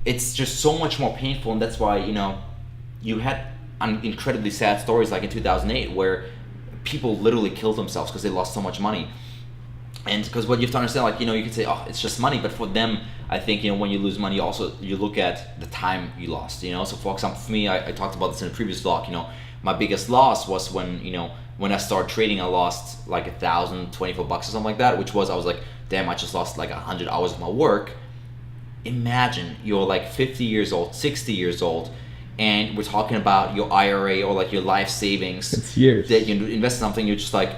it's just so much more painful, and that's why, you had incredibly sad stories like in 2008 where people literally killed themselves because they lost so much money. And because what you have to understand, like, you can say, oh, it's just money, but for them, I think, when you lose money, you look at the time you lost, So for example, for me, I talked about this in a previous vlog, my biggest loss was when I started trading, I lost like $1,024 or something like that, which was, I was like, damn, I just lost like 100 hours of my work. Imagine you're like 50 years old, 60 years old, and we're talking about your IRA or like your life savings. It's years. That you invest in something, you're just like,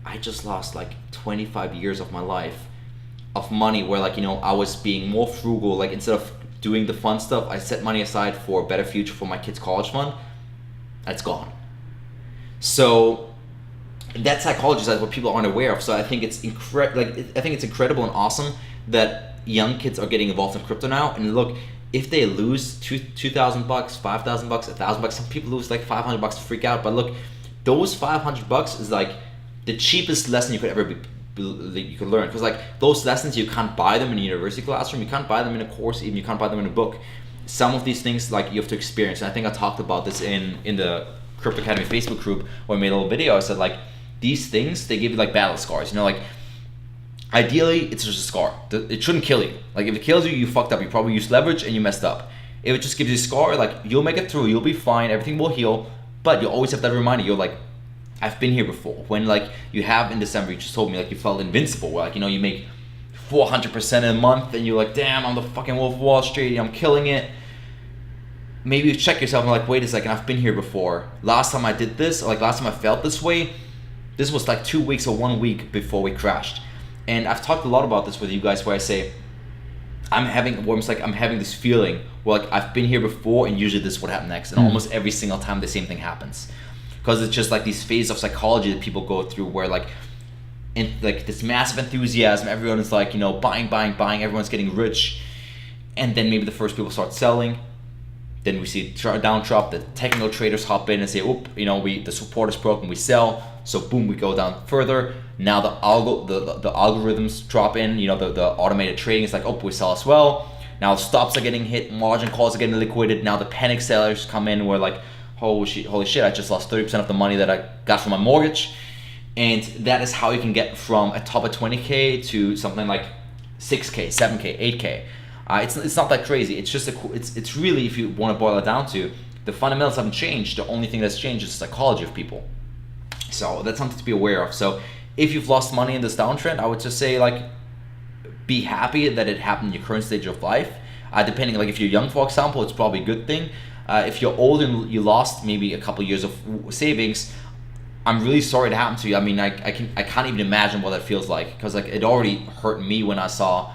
I just lost like 25 years of my life of money where, like, I was being more frugal. Like, instead of doing the fun stuff, I set money aside for a better future for my kids' college fund. That's gone. So that psychology is like what people aren't aware of. So I think it's incredible and awesome that young kids are getting involved in crypto now. And look, if they lose $2,000, $5,000, $1,000, some people lose like $500 to freak out. But look, those $500 is like the cheapest lesson you could ever you could learn, because like those lessons, you can't buy them in a university classroom, you can't buy them in a course, even you can't buy them in a book. Some of these things, like, you have to experience. And I think I talked about this in the Crypto Academy Facebook group where I made a little video. I said, like, these things, they give you like battle scars, like ideally it's just a scar. It shouldn't kill you. Like, if it kills you, you fucked up, you probably used leverage and you messed up. If it just gives you a scar, like, you'll make it through, you'll be fine, everything will heal, but you always have that reminder, you're like, I've been here before. When, like, you have in December, you just told me, like, you felt invincible, where, like, you make 400% in a month and you're like, damn, I'm the fucking Wolf of Wall Street, I'm killing it. Maybe you check yourself and like, wait a second, I've been here before. Last time I did this, or like last time I felt this way, this was like 2 weeks or 1 week before we crashed. And I've talked a lot about this with you guys, where I say, I'm having this feeling where, like, I've been here before and usually this is what happens next. And almost every single time the same thing happens. Because it's just like these phases of psychology that people go through where, like, in like this massive enthusiasm, everyone is like, buying, everyone's getting rich. And then maybe the first people start selling. Then we see down drop, the technical traders hop in and say, oop, the support is broken, we sell. So boom, we go down further. Now the algorithms drop in, the automated trading is like, oh, we sell as well. Now stops are getting hit, margin calls are getting liquidated. Now the panic sellers come in, where like, holy shit, I just lost 30% of the money that I got from my mortgage. And that is how you can get from a top of 20K to something like 6K, 7K, 8K. It's not that crazy. It's just it's really, if you want to boil it down to, the fundamentals haven't changed. The only thing that's changed is the psychology of people. So that's something to be aware of. So if you've lost money in this downtrend, I would just say, like, be happy that it happened in your current stage of life. Depending, like, if you're young, for example, it's probably a good thing. If you're old and you lost maybe a couple years of savings, I'm really sorry it happened to you. I mean, I can't even imagine what that feels like, because like it already hurt me when I saw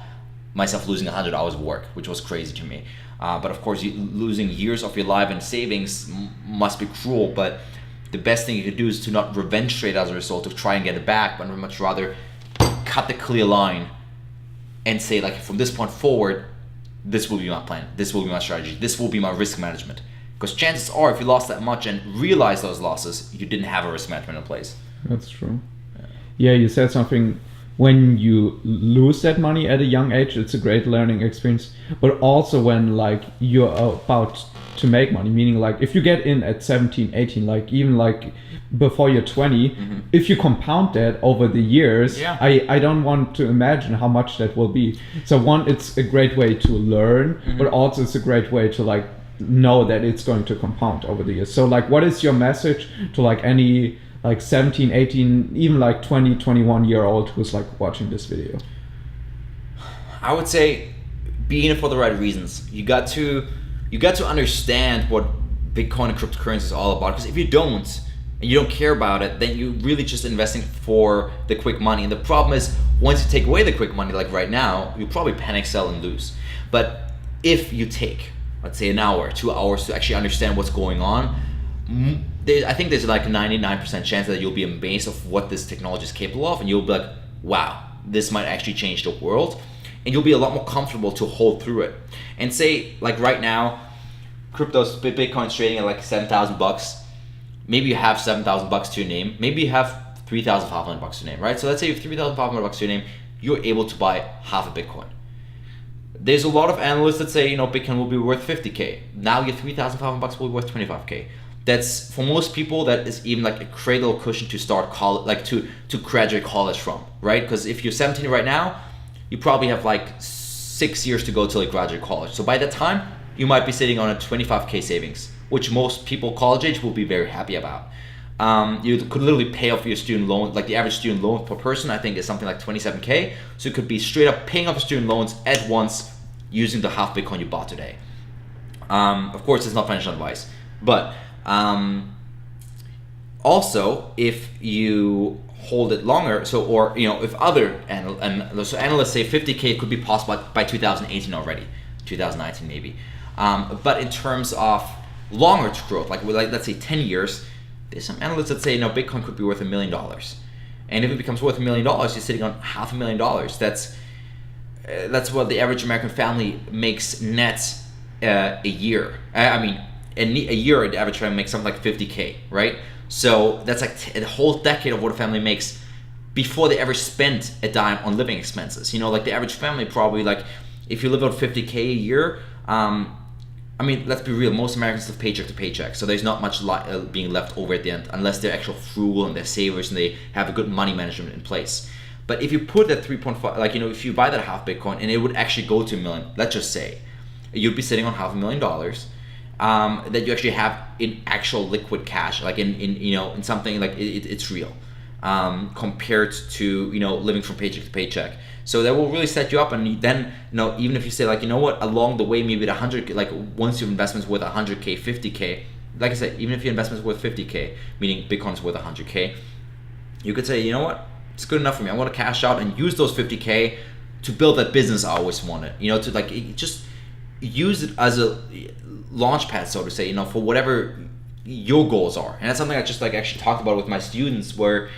myself losing 100 hours of work, which was crazy to me. But of course, losing years of your life in savings must be cruel. But the best thing you could do is to not revenge trade as a result, of try and get it back, but much rather cut the clear line and say, like, from this point forward, this will be my plan, this will be my strategy, this will be my risk management. Because chances are, if you lost that much and realize those losses, you didn't have a risk management in place. That's true. Yeah, you said something. When you lose that money at a young age, it's a great learning experience. But also when, like, you're about to make money, meaning, like, if you get in at 17, 18, like, even like before you're 20, if you compound that over the years, I don't want to imagine how much that will be. So one, it's a great way to learn, but also it's a great way to, like, know that it's going to compound over the years. So, like, what is your message to, like, any, like, 17, 18, even like 20, 21 year old who's, like, watching this video? I would say be in it for the right reasons. You got to understand what Bitcoin and cryptocurrency is all about. Because if you don't, and you don't care about it, then you're really just investing for the quick money. And the problem is, once you take away the quick money, like right now, you'll probably panic sell and lose. But if you take, let's say, an hour, 2 hours to actually understand what's going on, I think there's like a 99% chance that you'll be amazed of what this technology is capable of, and you'll be like, wow, this might actually change the world. And you'll be a lot more comfortable to hold through it. And say, like, right now, Bitcoin's trading at like $7,000. Maybe you have $7,000 to your name. Maybe you have $3,500 to your name, right? So let's say you have $3,500 to your name. You're able to buy half a Bitcoin. There's a lot of analysts that say, Bitcoin will be worth 50K. Now your $3,500 will be worth 25K. That's, for most people, that is even like a cradle cushion to start college, like to graduate college from, right? Because if you're 17 right now, you probably have like 6 years to go till you graduate college. So by that time, you might be sitting on a 25K savings, which most people college age will be very happy about. You could literally pay off your student loan, like the average student loan per person, I think, is something like 27K. So you could be straight up paying off your student loans at once using the half Bitcoin you bought today. Of course, it's not financial advice, but also if you hold it longer, if other analysts say 50K could be possible by 2018 already, 2019 maybe. But in terms of longer growth, like let's say 10 years, there's some analysts that say, Bitcoin could be worth $1 million. And if it becomes worth $1 million, you're sitting on $500,000. That's what the average American family makes net a year. A year, the average family makes something like 50K, right? So that's like a whole decade of what a family makes before they ever spent a dime on living expenses. Like the average family probably, like, if you live on 50K a year, let's be real, most Americans live paycheck to paycheck, so there's not much being left over at the end, unless they're actual frugal and they're savers and they have a good money management in place. But if you put that 3.5, if you buy that half Bitcoin and it would actually go to $1 million, let's just say, you'd be sitting on $500,000 that you actually have in actual liquid cash, like in something like it's real, compared to living from paycheck to paycheck. So that will really set you up, and then even if you say, like, along the way, maybe 100, like, once your investment's worth 100K, 50K, like I said, even if your investment's worth 50K, meaning Bitcoin's worth 100K, you could say, it's good enough for me. I want to cash out and use those 50K to build that business I always wanted. Just use it as a launch pad, so to say, for whatever your goals are. And that's something I just actually talked about with my students, where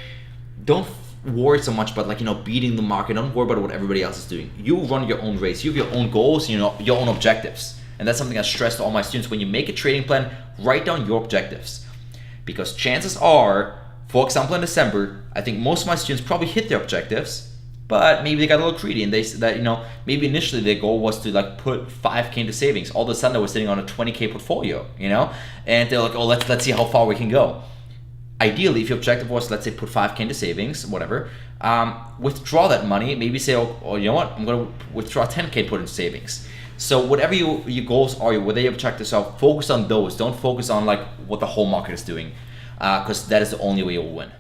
don't worry so much about beating the market. Don't worry about what everybody else is doing. You run your own race. You have your own goals, your own objectives. And that's something I stress to all my students. When you make a trading plan, write down your objectives, because chances are, for example, in December, I think most of my students probably hit their objectives, but maybe they got a little greedy and they said that, maybe initially their goal was to put 5K into savings. All of a sudden they were sitting on a 20K portfolio, and they're like, oh, let's see how far we can go. Ideally, if your objective was, let's say, put 5K into savings, whatever, withdraw that money, maybe say, oh, you know what, I'm going to withdraw 10K and put into savings. So whatever your goals are, whether your objectives are, focus on those. Don't focus on what the whole market is doing, because that is the only way you'll win.